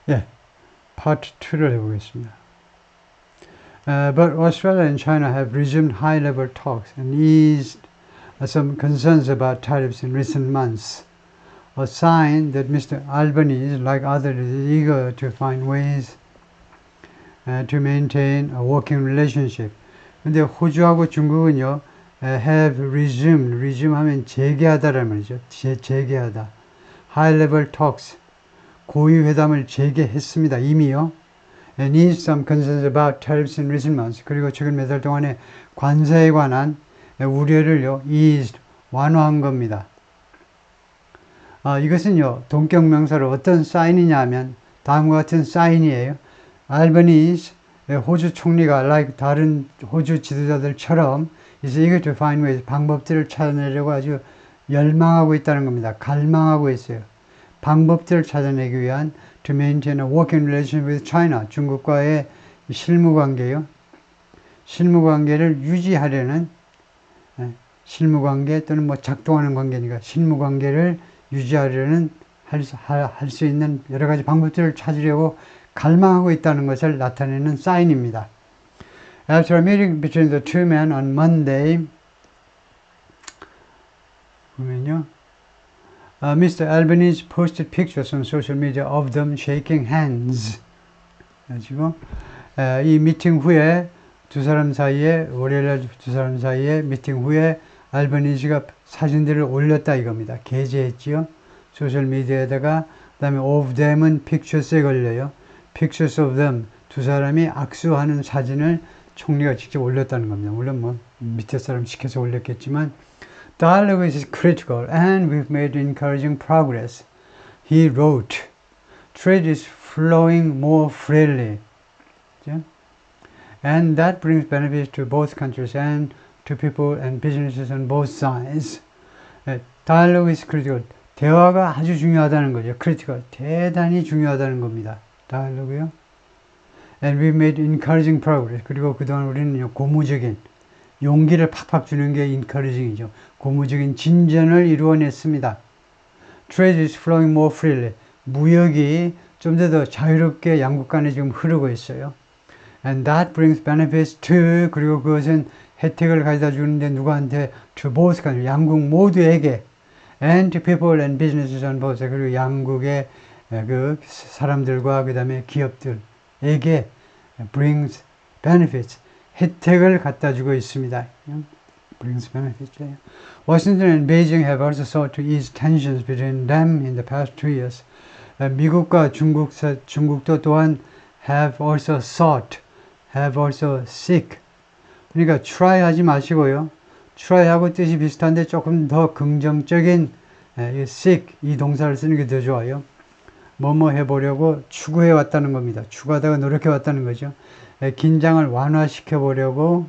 예, 파트 2를 해보겠습니다. But Australia and China have resumed high-level talks and eased some concerns about tariffs in recent months, a sign that Mr. Albanese, like others, is eager to find ways to maintain a working relationship. 근데 호주하고 중국은요, have resumed, resume 하면 재개하다라는 말이죠. 재개하다. high-level talks, 고위 회담을 재개했습니다. 이미요. And eased some concerns about tariffs in recent months. 그리고 최근 몇 달 동안에 관세에 관한 우려를요, eased, 완화한 겁니다. 이것은요, 동격명사로 어떤 사인이냐 하면 다음과 같은 사인이에요. 알버니즈, 호주 총리가 like 다른 호주 지도자들처럼 is eager to find ways, 방법들을 찾아내려고 아주 열망하고 있다는 겁니다. 갈망하고 있어요. 방법들을 찾아내기 위한 to maintain a working relationship with China, 중국과의 실무관계요. 실무관계를 유지하려는 실무관계 또는 뭐 작동하는 관계니까 실무관계를 유지하려는 할 수 있는 여러 가지 방법들을 찾으려고 갈망하고 있다는 것을 나타내는 사인입니다. After a meeting between the two men on Monday, 보면요, Mr. Albanese posted pictures on social media of them shaking hands. 가지고 이 미팅 후에 월요일날 두 사람 사이에 미팅 후에 알버니지가 사진들을 올렸다 이겁니다. 게재했지요. 소셜 미디어에다가 그다음에 of them은 pictures에 걸려요. pictures of them 두 사람이 악수하는 사진을 총리가 직접 올렸다는 겁니다. 물론 뭐 밑에 사람 시켜서 올렸겠지만 Dialogue is critical and we've made encouraging progress. He wrote, trade is flowing more freely. And that brings benefits to both countries and to people and businesses on both sides. Dialogue is critical. 대화가 아주 중요하다는 거죠. critical. 대단히 중요하다는 겁니다. dialogue요. And we've made encouraging progress. 그리고 그동안 우리는 고무적인 용기를 팍팍 주는 게 encouraging이죠. 고무적인 진전을 이루어냈습니다. Trade is flowing more freely. 무역이 좀 더 자유롭게 양국 간에 지금 흐르고 있어요. And that brings benefits to, 그리고 그것은 혜택을 가져다 주는데 누구한테? To both countries, 양국 모두에게. And to people and businesses on both, 그리고 양국의 그 사람들과 그 다음에 기업들에게 brings benefits, 혜택을 갖다 주고 있습니다. brings benefits. Washington and Beijing have also sought to ease tensions between them in the past 2 years. 미국과 중국도 또한 have also sought, have also seek. 그러니까 try 하지 마시고요. try하고 뜻이 비슷한데 조금 더 긍정적인 seek 이 동사를 쓰는 게 더 좋아요. 뭐뭐 해보려고 추구해 왔다는 겁니다. 추구하다가 노력해 왔다는 거죠. 긴장을 완화시켜 보려고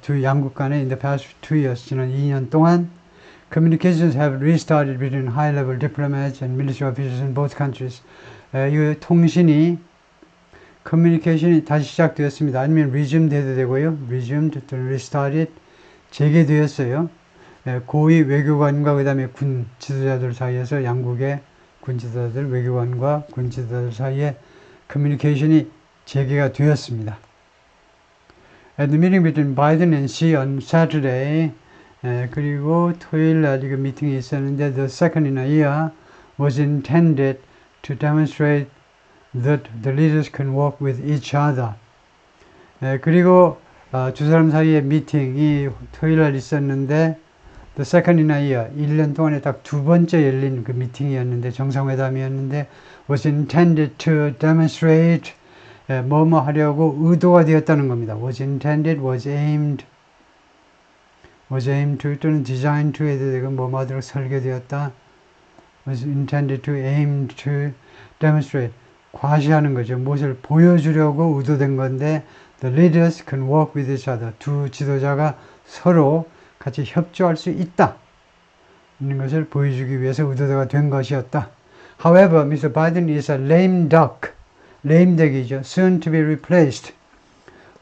두 양국 간에 in the past 2 years, 지난 2년 동안 communications have restarted between high-level diplomats and military officials in both countries. 이 통신이 커뮤니케이션이 다시 시작되었습니다. 아니면 resumed 해도 되고요. resumed 또는 restarted 재개되었어요. 고위 외교관과 그 다음에 군 지도자들 사이에서 양국의 군 지도자들, 외교관과 군 지도자들 사이에 커뮤니케이션이 재개가 되었습니다. At the meeting between Biden and Xi on Saturday, 그리고 토요일 날 그 미팅이 있었는데 the second in a year was intended to demonstrate that the leaders can work with each other. 그리고 두 사람 사이의 미팅이 토요일 날 있었는데 the second in a year, 1년 동안에 딱 두 번째 열린 그 미팅이었는데 정상회담이었는데 was intended to demonstrate 뭐뭐 하려고 의도가 되었다는 겁니다. was intended, was aimed to 또는 designed to 해도 되고 뭐뭐 하도록 설계되었다. was intended to, aimed to demonstrate 과시하는 거죠. 무엇을 보여주려고 의도된 건데 the leaders can work with each other. 두 지도자가 서로 같이 협조할 수 있다. 있는 것을 보여주기 위해서 의도가 된 것이었다. However, Mr. Biden is a lame duck. lame duck이죠. soon to be replaced.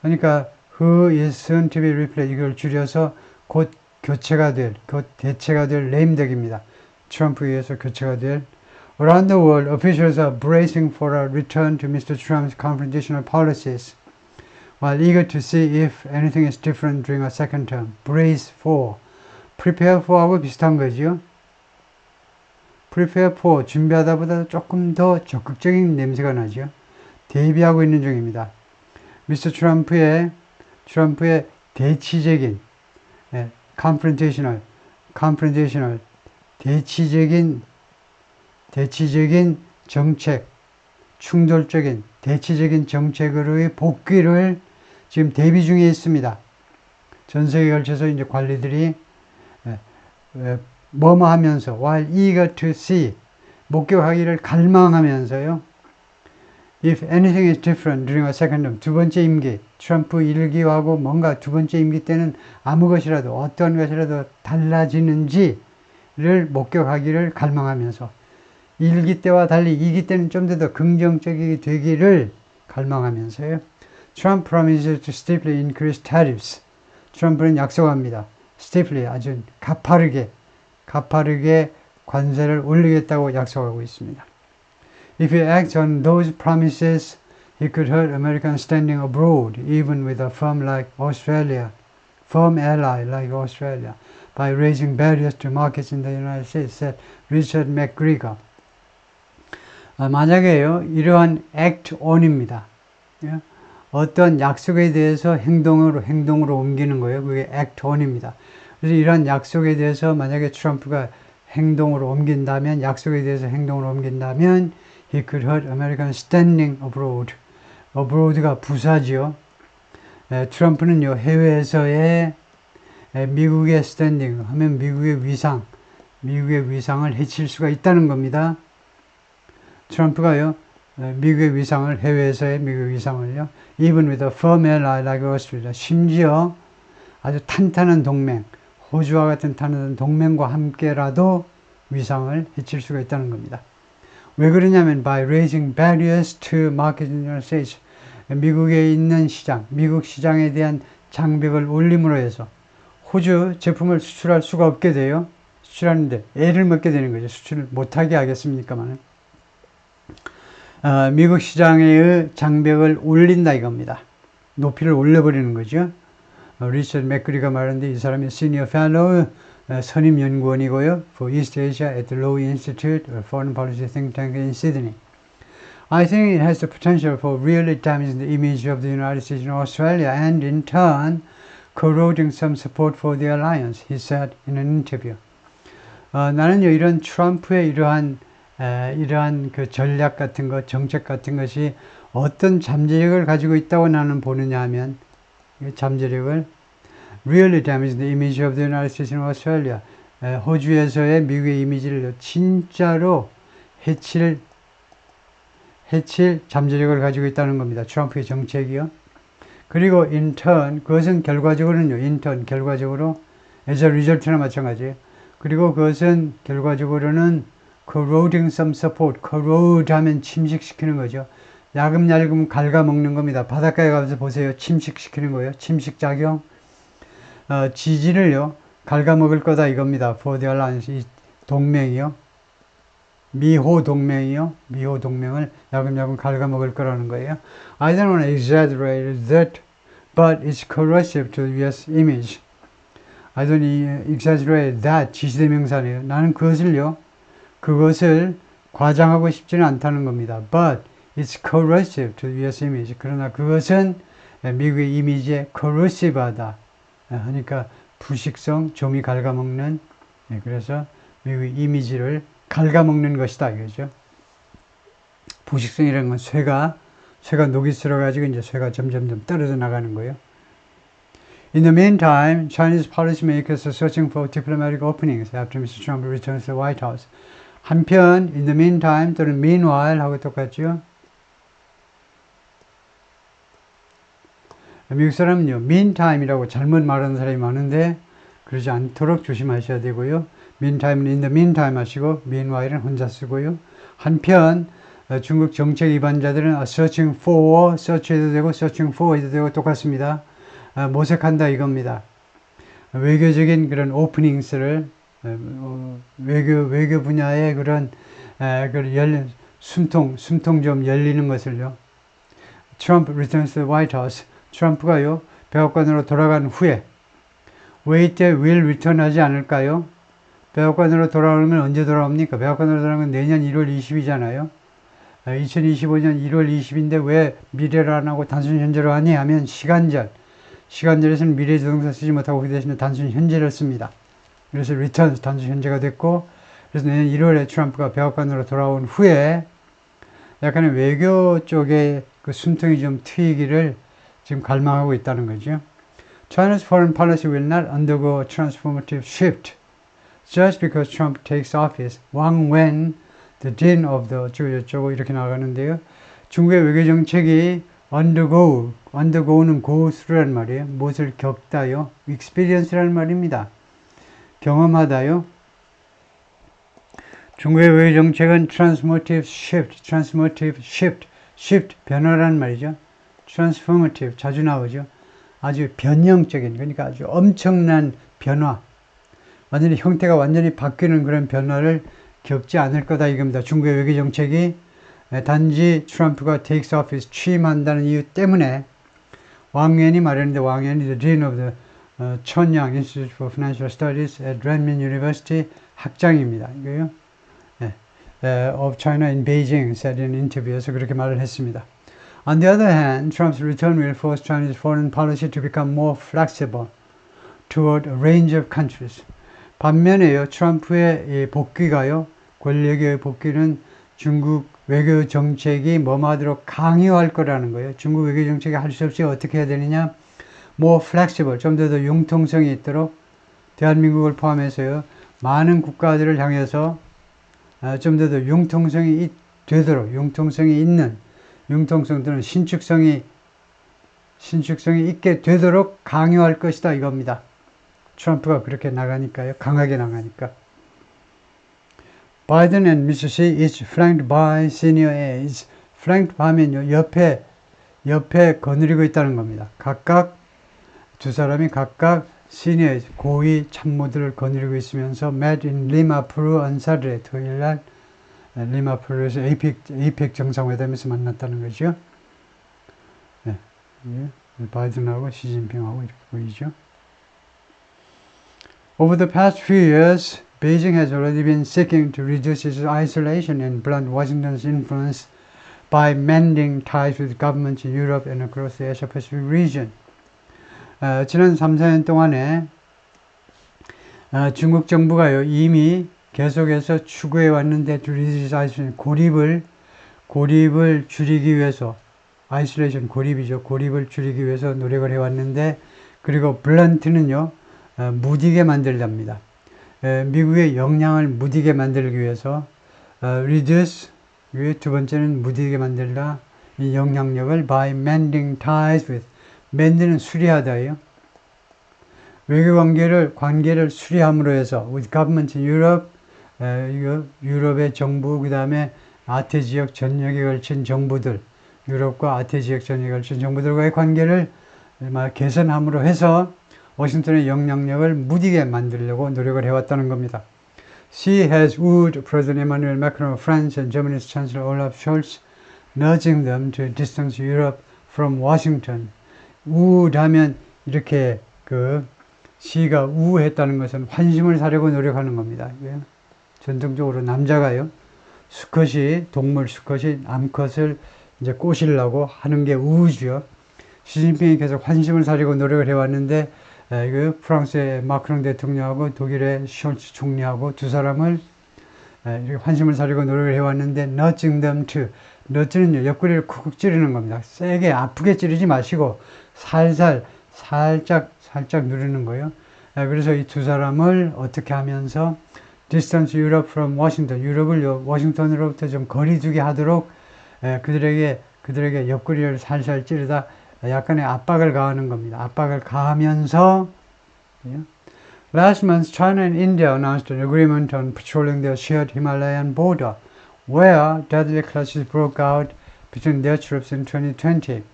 그러니까 who is soon to be replaced. 이걸 줄여서 곧 교체가 될, 곧 대체가 될 lame duck입니다. 트럼프에 의해서 교체가 될 Around the world, officials are bracing for a return to Mr. Trump's confrontational policies, while eager to see if anything is different during a second term. Brace for, prepare for하고 비슷한 거죠. prepare for, 준비하다보다 조금 더 적극적인 냄새가 나죠. 대비하고 있는 중입니다. 미스터 트럼프의 대치적인, confrontational, 대치적인 정책, 충돌적인 대치적인 정책으로의 복귀를 지금 대비 중에 있습니다. 전 세계에 걸쳐서 이제 관리들이 뭐뭐 하면서 while eager to see 목격하기를 갈망하면서요. If anything is different during a second term 두 번째 임기 트럼프 1기하고 뭔가 두 번째 임기 때는 아무 것이라도 어떤 것이라도 달라지는지를 목격하기를 갈망하면서 1기 때와 달리 2기 때는 좀 더 긍정적이 되기를 갈망하면서요. Trump promises to steeply increase tariffs. 트럼프는 약속합니다. steeply 아주 가파르게 관세를 올리겠다고 약속하고 있습니다. If he acts on those promises, he could hurt American standing abroad, even with a firm ally like Australia, by raising barriers to markets in the United States, said Richard McGregor. 만약에요, 이러한 act on입니다. 어떤 약속에 대해서 행동으로 옮기는 거예요. 그게 act on입니다. 그래서 이러한 약속에 대해서 만약에 트럼프가 약속에 대해서 행동으로 옮긴다면, he could hurt American standing abroad. abroad가 부사지요. 트럼프는요, 해외에서의 미국의 standing 하면 미국의 위상을 해칠 수가 있다는 겁니다. 트럼프가요, 미국의 위상을, 해외에서의 미국의 위상을요, even with a firm ally like Australia, 심지어 아주 탄탄한 동맹, 호주와 같은 탄탄한 동맹과 함께라도 위상을 해칠 수가 있다는 겁니다. 왜 그러냐면 by raising barriers to market in the United States, 미국에 있는 시장, 미국 시장에 대한 장벽을 올림으로 해서 호주 제품을 수출할 수가 없게 돼요. 수출하는데 애를 먹게 되는 거죠. 수출을 못하게 하겠습니까만. 미국 시장의 장벽을 올린다 이겁니다. 높이를 올려버리는 거죠. 리처드 맥그리가 말하는데 이 사람이 시니어 펠로우 선임 연구원이고요. for East Asia at the Lowy Institute, a foreign policy think tank in Sydney. I think it has the potential for really damaging the image of the United States and Australia and in turn corroding some support for the alliance, he said in an interview. 나는요, 이런 트럼프의 이러한 그 전략 같은 것, 정책 같은 것이 어떤 잠재력을 가지고 있다고 나는 보느냐 하면, 잠재력을 really damage the image of the United States and Australia. 호주에서의 미국의 이미지를 진짜로 해칠 잠재력을 가지고 있다는 겁니다. 트럼프의 정책이요. 그리고 in turn, 그것은 결과적으로는요, 결과적으로 as a result나 마찬가지예요. 그리고 그것은 결과적으로는 corroding some support, corrode 하면 침식시키는 거죠. 야금야금 갉아먹는 겁니다. 바닷가에 가서 보세요. 침식시키는 거예요. 침식작용. 지지를요, 갉아먹을 거다 이겁니다. for the alliance, 이 동맹이요. 미호 동맹을 야금야금 갉아먹을 거라는 거예요. I don't want to exaggerate that, but it's corrosive to the US image. I don't exaggerate that, 지시대명사네요. 나는 그것을 과장하고 싶지는 않다는 겁니다. But it's corrosive to the US image. 그러나 그것은 미국의 이미지에 corrosive하다. 하니까 부식성, 좀이 갉아먹는, 그래서 미국의 이미지를 갉아먹는 것이다 이거죠. 부식성이라는 건 쇠가 녹이 쓸어가지고 이제 쇠가 점점 떨어져 나가는 거예요. In the meantime, Chinese policymakers are searching for diplomatic openings after Mr. Trump returns to the White House. 한편, in the meantime 또는 meanwhile 하고 똑같죠. 미국 사람은요, meantime이라고 잘못 말하는 사람이 많은데 그러지 않도록 조심하셔야 되고요. meantime은 in the meantime 하시고 meanwhile은 혼자 쓰고요. 한편 중국 정책 위반자들은 searching for, search해도 되고 searching for 해도 되고 똑같습니다. 모색한다 이겁니다. 외교적인 그런 오프닝스를 외교 분야의 그런 숨통 좀 열리는 것을요. Trump returns to the White House. 트럼프가요, 백악관으로 돌아간 후에 wait there will return 하지 않을까요? 백악관으로 돌아오면 언제 돌아옵니까? 백악관으로 돌아오면 내년 1월 20이잖아요. 2025년 1월 20인데 왜 미래를 안 하고 단순 현재로 하니 하면 시간절에서는 미래 조동사 쓰지 못하고 그 대신에 단순 현재를 씁니다. 그래서 returns 단순 현재가 됐고, 그래서 내년 1월에 트럼프가 백악관으로 돌아온 후에 약간의 외교 쪽에 그 숨통이 좀 트이기를 지금 갈망하고 있다는 거죠. China's foreign policy will not undergo a transformative shift just because Trump takes office. Wang Wen, the dean of the 어쩌고 이렇게 나가는데요. 중국의 외교 정책이 undergo는 go through란 말이에요. 무엇을 겪다요. experience라는 말입니다. 경험하다요. 중국의 외교 정책은 transformative shift, 변화라는 말이죠. transformative, 자주 나오죠. 아주 변형적인, 그러니까 아주 엄청난 변화, 완전히 형태가 완전히 바뀌는 그런 변화를 겪지 않을 거다 이겁니다. 중국의 외교 정책이 단지 트럼프가 takes office, 취임한다는 이유 때문에 왕연이 말했는데, 왕연이 the dean of the 천양 Institute for Financial Studies at Renmin University 학장입니다. 이거요. of China in Beijing said in an interview에서 그렇게 말을 했습니다. On the other hand, Trump's return will force Chinese foreign policy to become more flexible toward a range of countries. 반면에요, 트럼프의 복귀가요, 권력의 복귀는 중국 외교 정책이 뭐하도록 강요할 거라는 거예요. 중국 외교 정책이 할 수 없이 어떻게 해야 되느냐? more flexible, 좀 더 융통성이 있도록 대한민국을 포함해서요, 많은 국가들을 향해서 좀 더 융통성이 되도록, 융통성이 있는, 융통성 또는 신축성이 있게 되도록 강요할 것이다 이겁니다. 트럼프가 그렇게 나가니까요. 강하게 나가니까. Biden and Mr. Xi is flanked by senior aides. flanked 하면요, 옆에 거느리고 있다는 겁니다. 두 사람이 각각 senior 고위 참모들을 거느리고 있으면서 met in Lima, Peru on Saturday, 토요일날 리마 페루에서 APEC 정상회담에서 만났다는 거죠. 네, 바이든하고 시진핑하고 이렇게 보이죠. Over the past few years, Beijing has already been seeking to reduce its isolation and blunt Washington's influence by mending ties with governments in Europe and across the Asia-Pacific region. 지난 3, 4년 동안에 중국 정부가요, 이미 계속해서 추구해 왔는데 고립을 줄이기 위해서, 아이솔레이션 고립이죠. 고립을 줄이기 위해서 노력을 해왔는데, 그리고 블런트는요, 무디게 만들답니다. 미국의 역량을 무디게 만들기 위해서 reduce, 두 번째는 무디게 만들다, 이 영향력을 by mending ties with, mend는 수리하다예요. 외교 관계를 수리함으로 해서 with government in Europe, 유럽의 정부, 그 다음에 아태 지역 전역에 걸친 정부들, 유럽과 아태 지역 전역에 걸친 정부들과의 관계를 개선함으로 해서 워싱턴의 영향력을 무디게 만들려고 노력을 해왔다는 겁니다. She has wooed President Emmanuel Macron of France and Germany's Chancellor Olaf Scholz, nudging them to distance Europe from Washington. wooed 하면 이렇게 she가 우했다는 것은 환심을 사려고 노력하는 겁니다. 전통적으로 남자가요, 동물 수컷이 암컷을 이제 꼬시려고 하는 게 우죠. 시진핑이 계속 환심을 사려고 노력을 해왔는데, 프랑스의 마크롱 대통령하고 독일의 숄츠 총리하고 두 사람을 이렇게 환심을 사려고 노력을 해왔는데, nudging them to, nudge는요, 옆구리를 쿡쿡 찌르는 겁니다. 세게 아프게 찌르지 마시고 살짝 누르는 거예요. 그래서 이 두 사람을 어떻게 하면서 distance Europe from Washington, 유럽을 워싱턴으로부터 좀 거리두게 하도록 그들에게 옆구리를 살살 찌르다 약간의 압박을 가하는 겁니다. 압박을 가하면서 Last month, China and India announced an agreement on patrolling their shared Himalayan border, where deadly clashes broke out between their troops in 2020.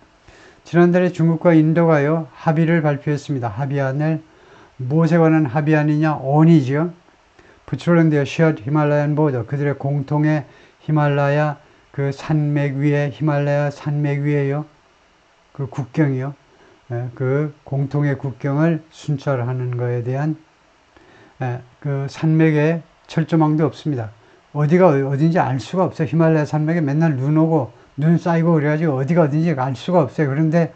지난달에 중국과 인도가요, 합의를 발표했습니다. 합의안을, 무엇에 관한 합의안이냐? on이죠. patrolling their shared Himalayan border. 그들의 공통의 히말라야 그 산맥 위에 히말라야 산맥 위에요. 그 국경이요. 그 공통의 국경을 순찰하는 것에 대한 그 산맥에 철조망도 없습니다. 어디가 어딘지 알 수가 없어요. 히말라야 산맥에 맨날 눈 오고 눈 쌓이고 그래가지고 어디가 어딘지 알 수가 없어요. 그런데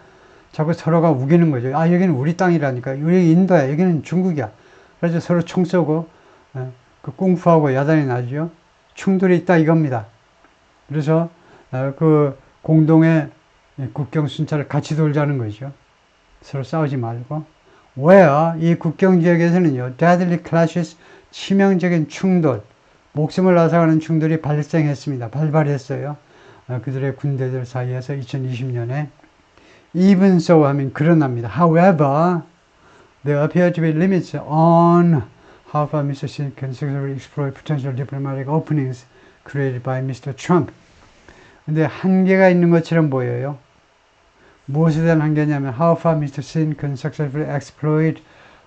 자꾸 서로가 우기는 거죠. 아, 여기는 우리 땅이라니까. 여기 인도야. 여기는 중국이야. 그래서 서로 총 쏘고 그 꿍푸하고 야단이 나죠. 충돌이 있다 이겁니다. 그래서 그 공동의 국경 순찰을 같이 돌자는 거죠. 서로 싸우지 말고. where 이 국경 지역에서는요, deadly clashes 치명적인 충돌, 목숨을 앗아가는 충돌이 발생했습니다. 발발했어요. 그들의 군대들 사이에서 2020년에. even so 하면 그러납니다. however, there appear to be limits on how far Mr. Xi can successfully exploit potential diplomatic openings created by Mr. Trump. 근데 한계가 있는 것처럼 보여요. 무엇에 대한 한계냐면 how far Mr. Xi can successfully exploit,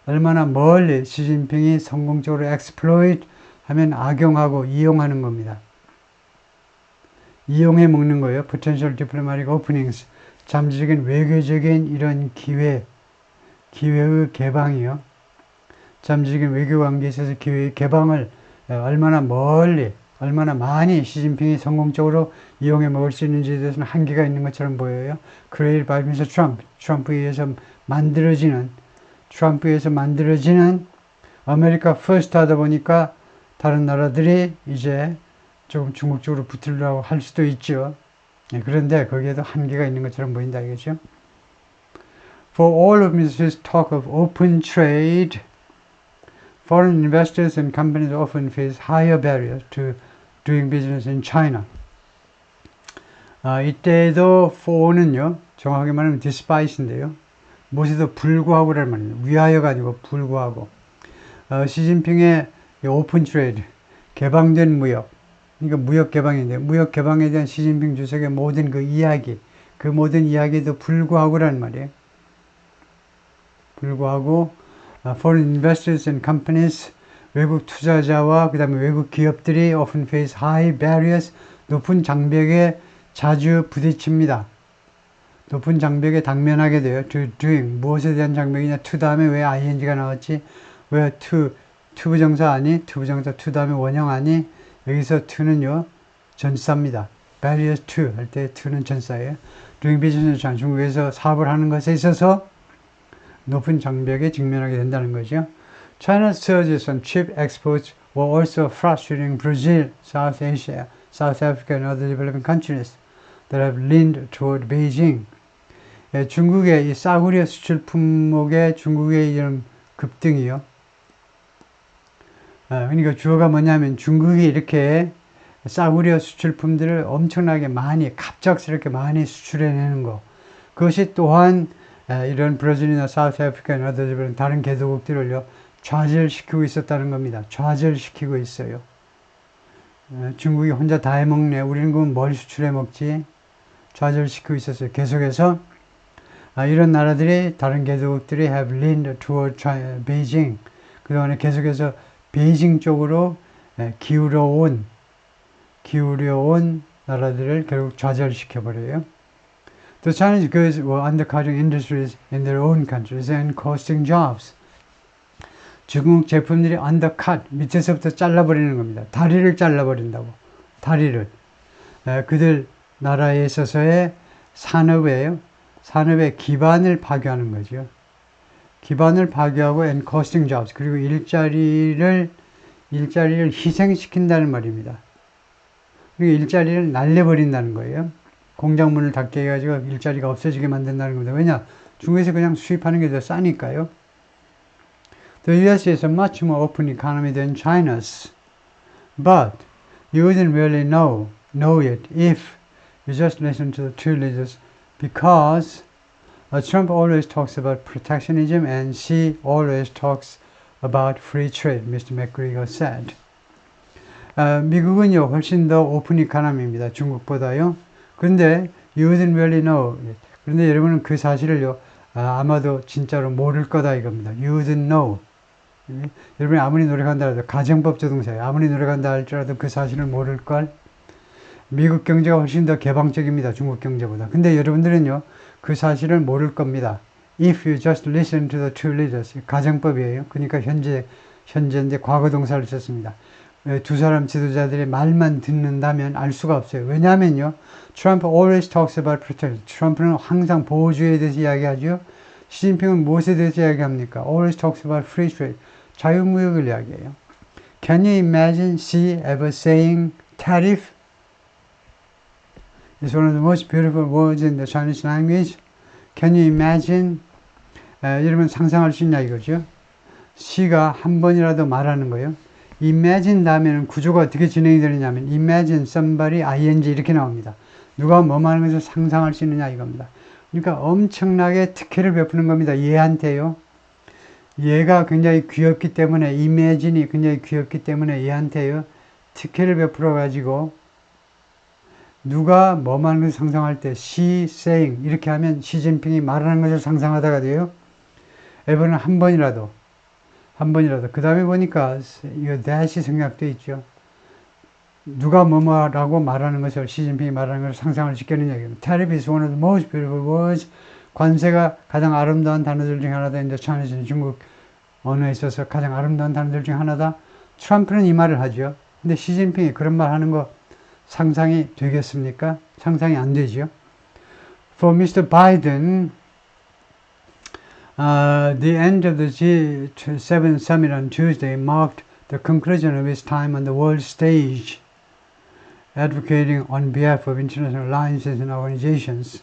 얼마나 멀리 시진핑이 성공적으로 exploit 하면 악용하고 이용하는 겁니다. 이용해 먹는 거예요. potential diplomatic openings, 잠재적인 외교적인 이런 기회의 개방이요. 잠재적인 외교관계에 있어서 기회의 개방을 얼마나 멀리 얼마나 많이 시진핑이 성공적으로 이용해 먹을 수 있는지에 대해서는 한계가 있는 것처럼 보여요. created by Mr. Trump, 트럼프에 의해서 만들어지는 아메리카 퍼스트 하다 보니까 다른 나라들이 이제 조금 중국 쪽으로 붙으려고 할 수도 있죠. 그런데 거기에도 한계가 있는 것처럼 보인다 이거죠. For all of Mr. talk of open trade, foreign investors and companies often face higher barriers to doing business in China. 이때도 for는요, 정확하게 말하면 despite인데요. 무엇에도 불구하고라는 말이에요. 위하여가 아니고 불구하고. 시진핑의 오픈 트레이드, 개방된 무역, 그러니까 무역 개방인데, 무역 개방에 대한 시진핑 주석의 모든 그 이야기, 그 모든 이야기에도 불구하고라는 말이에요. 불구하고, foreign investors and companies, 외국 투자자와 그 다음에 외국 기업들이 often face high barriers, 높은 장벽에 자주 부딪힙니다. 높은 장벽에 당면하게 돼요. to doing, 무엇에 대한 장벽이냐, to 다음에 왜 ing가 나왔지? 왜 to 부정사 아니? to 부정사 to 다음에 원형 아니? 여기서 to는요, 전사입니다. barriers to 할 때 to는 전사예요. doing business in 중국에서 사업을 하는 것에 있어서 높은 장벽에 직면하게 된다는 거죠. China's surges on chip exports were also frustrating Brazil, South Asia, South Africa and other developing countries that have leaned toward Beijing. 중국의 이 싸구려 수출 품목의 중국의 이런 급등이요. 그러니까 주어가 뭐냐면 중국이 이렇게 싸구려 수출품들을 엄청나게 많이 갑작스럽게 많이 수출해내는 거. 그것이 또한 이런 브라질이나 사우스 아프리카나 다른 개도국들을요 좌절시키고 있었다는 겁니다. 좌절시키고 있어요. 중국이 혼자 다 해먹네. 우리는 그럼 뭘 수출해 먹지? 좌절시키고 있었어요. 계속해서 이런 나라들이 다른 개도국들이 have leaned toward Beijing. 그동안에 계속해서 베이징 쪽으로 기울여온 나라들을 결국 좌절시켜버려요. The Chinese goods were undercutting industries in their own countries and costing jobs. 중국 제품들이 undercut, 밑에서부터 잘라버리는 겁니다. 다리를 잘라버린다고. 다리를. 그들 나라에 있어서의 산업의 기반을 파괴하는 거죠. 기반을 파괴하고 and costing jobs. 그리고 일자리를 희생시킨다는 말입니다. 그리고 일자리를 날려버린다는 거예요. 공장문을 닫게 해가지고 일자리가 없어지게 만든다는 겁니다. 왜냐? 중국에서 그냥 수입하는 게 더 싸니까요. The US is a much more open economy than China's. But you wouldn't really know it if you just listen to the two leaders because Trump always talks about protectionism and Xi always talks about free trade, Mr. McGregor said. 미국은요, 훨씬 더 오픈 이코노미입니다. 중국보다요. 그런데 you wouldn't really know it. 그런데 여러분은 그 사실을요, 아마도 진짜로 모를 거다 이겁니다. You wouldn't know. 여러분이 아무리 노력한다 해도 가정법 조동사예요. 아무리 노력한다 할지라도 그 사실을 모를걸. 미국 경제가 훨씬 더 개방적입니다. 중국 경제보다. 근데 여러분들은요, 그 사실을 모를 겁니다. If you just listen to the two leaders. 가정법이에요. 그러니까 현재인데 과거 동사를 썼습니다. 두 사람 지도자들의 말만 듣는다면 알 수가 없어요. 왜냐하면요, 트럼프 always talks about protection. 트럼프는 항상 보호주의에 대해서 이야기하죠. 시진핑은 무엇에 대해서 이야기합니까? always talks about free trade. 자유무역을 이야기해요. Can you imagine Xi ever saying tariff? It's one of the most beautiful words in the Chinese language. Can you imagine? 여러분 상상할 수 있냐 이거죠. Xi가 한 번이라도 말하는 거예요. Imagine 다음에는 구조가 어떻게 진행이 되느냐면 Imagine somebody, ing 이렇게 나옵니다. 누가 뭐 하는 것을 상상할 수 있느냐 이겁니다. 그러니까 엄청나게 특혜를 베푸는 겁니다. 얘한테요. 얘가 굉장히 귀엽기 때문에 Imagine이 굉장히 귀엽기 때문에 얘한테요. 특혜를 베풀어 가지고 누가 뭐 하는 것을 상상할 때 she saying 이렇게 하면 시진핑이 말하는 것을 상상하다가 돼요. 에버는 한 번이라도 그 다음에 보니까 이거 that이 생략되어 있죠. 누가 뭐뭐라고 말하는 것을 시진핑이 말하는 것을 상상할 수 있겠느냐. Tariff is one of the most beautiful words. 관세가 가장 아름다운 단어들 중에 하나다. 인데 Chinese 중국 언어에 있어서 가장 아름다운 단어들 중에 하나다. 트럼프는 이 말을 하죠. 근데 시진핑이 그런 말 하는 거 상상이 되겠습니까? 상상이 안 되죠. For Mr. Biden, the end of the G7 summit on Tuesday marked the conclusion of his time on the world stage, advocating on behalf of international alliances and organizations.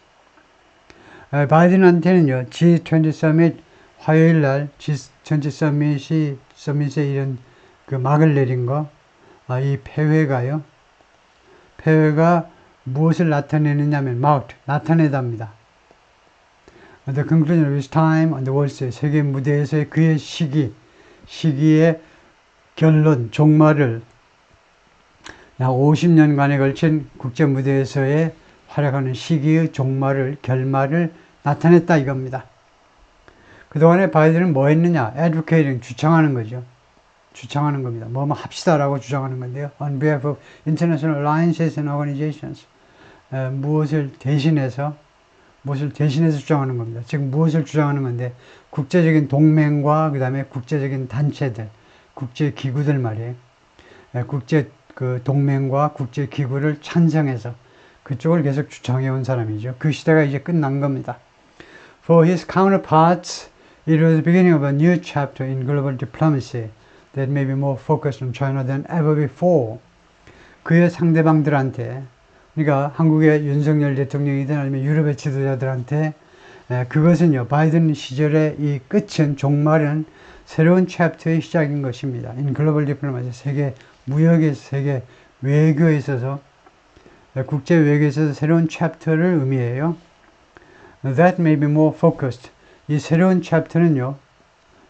바이든한테는요, G20 서밋 화요일 날 G20 서밋에 이런 그 막을 내린 거, 이 폐회가 무엇을 나타내느냐면 marked, 나타내답니다. The conclusion of his time on the world stage, 세계 무대에서의 그의 시기의 결론, 종말을 약 50년간에 걸친 국제 무대에서의 활약하는 시기의 종말을, 결말을 나타냈다 이겁니다. 그동안에 바이든은 뭐 했느냐? advocating, 주창하는 거죠. 주창하는 겁니다. 뭐 합시다라고 주장하는 건데요. On behalf of international alliances and organizations. 무엇을 대신해서 주장하는 겁니다. 지금 무엇을 주장하는 건데 국제적인 동맹과 그 다음에 국제적인 단체들, 국제기구들 말이에요. 국제 그 동맹과 국제기구를 찬성해서 그쪽을 계속 주장해온 사람이죠. 그 시대가 이제 끝난 겁니다. For his counterparts, it was the beginning of a new chapter in global diplomacy that may be more focused on China than ever before. 그의 상대방들한테, 그러니까 한국의 윤석열 대통령이든 아니면 유럽의 지도자들한테 그것은요, 바이든 시절의 이 끝은, 종말은 새로운 챕터의 시작인 것입니다. In global diplomacy, 세계 무역에서, 세계 외교에 있어서, 국제 외교에 있어서 새로운 챕터를 의미해요. That may be more focused. 이 새로운 챕터는요,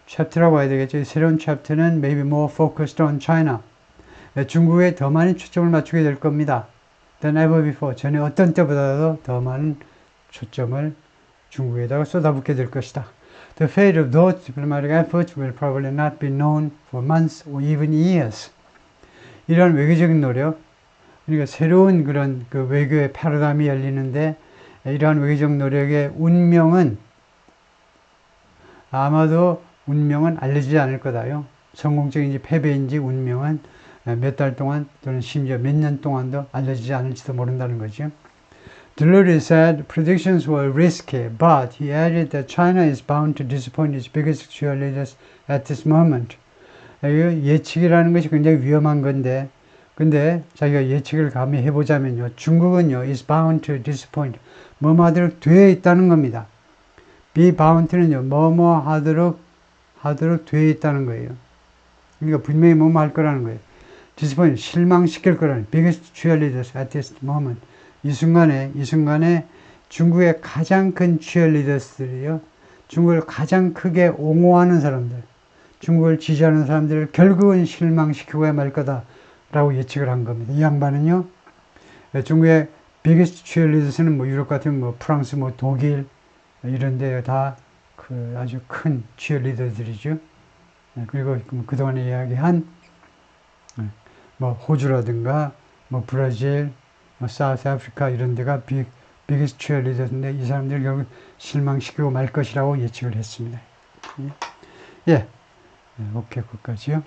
챕터라고 해야 되겠죠. 이 새로운 챕터는 may be more focused on China. 중국에 더 많이 초점을 맞추게 될 겁니다. Than ever before. 전에 어떤 때보다도 더 많은 초점을 중국에다가 쏟아붓게 될 것이다. The fate of those diplomatic efforts will probably not be known for months or even years. 이런 외교적인 노력, 그러니까 새로운 그런 그 외교의 패러다임이 열리는데 이러한 외교적 노력의 운명은 아마도 알려지지 않을 거다요. 성공적인지 패배인지 운명은 몇 달 동안 또는 심지어 몇 년 동안도 알려지지 않을지도 모른다는 거죠. Delury said predictions were risky, but he added that China is bound to disappoint its biggest cheerleaders at this moment. 예측이라는 것이 굉장히 위험한 건데, 근데 자기가 예측을 감히 해보자면요, 중국은요, is bound to disappoint, 뭐뭐 하도록 되어 있다는 겁니다. be bound는요, 뭐뭐 하도록 되어 있다는 거예요. 그러니까 분명히 뭐뭐 할 거라는 거예요. disappoint, 실망시킬 거라는, biggest cheerleaders at this moment. 이 순간에 중국의 가장 큰 cheerleaders들이요, 중국을 가장 크게 옹호하는 사람들, 중국을 지지하는 사람들을 결국은 실망시키고야 말 거다라고 예측을 한 겁니다. 이 양반은요, 중국의 biggest cheerleaders는 뭐 유럽 같은 뭐 프랑스, 뭐 독일 이런 데 다 그 아주 큰 cheerleader들이죠. 그리고 그동안에 이야기한 뭐 호주라든가 뭐 브라질, 뭐 사우스 아프리카 이런 데가 비기스트 치어리더인데 이 사람들 결국 실망시키고 말 것이라고 예측을 했습니다. 예, 오케이, 거기까지요.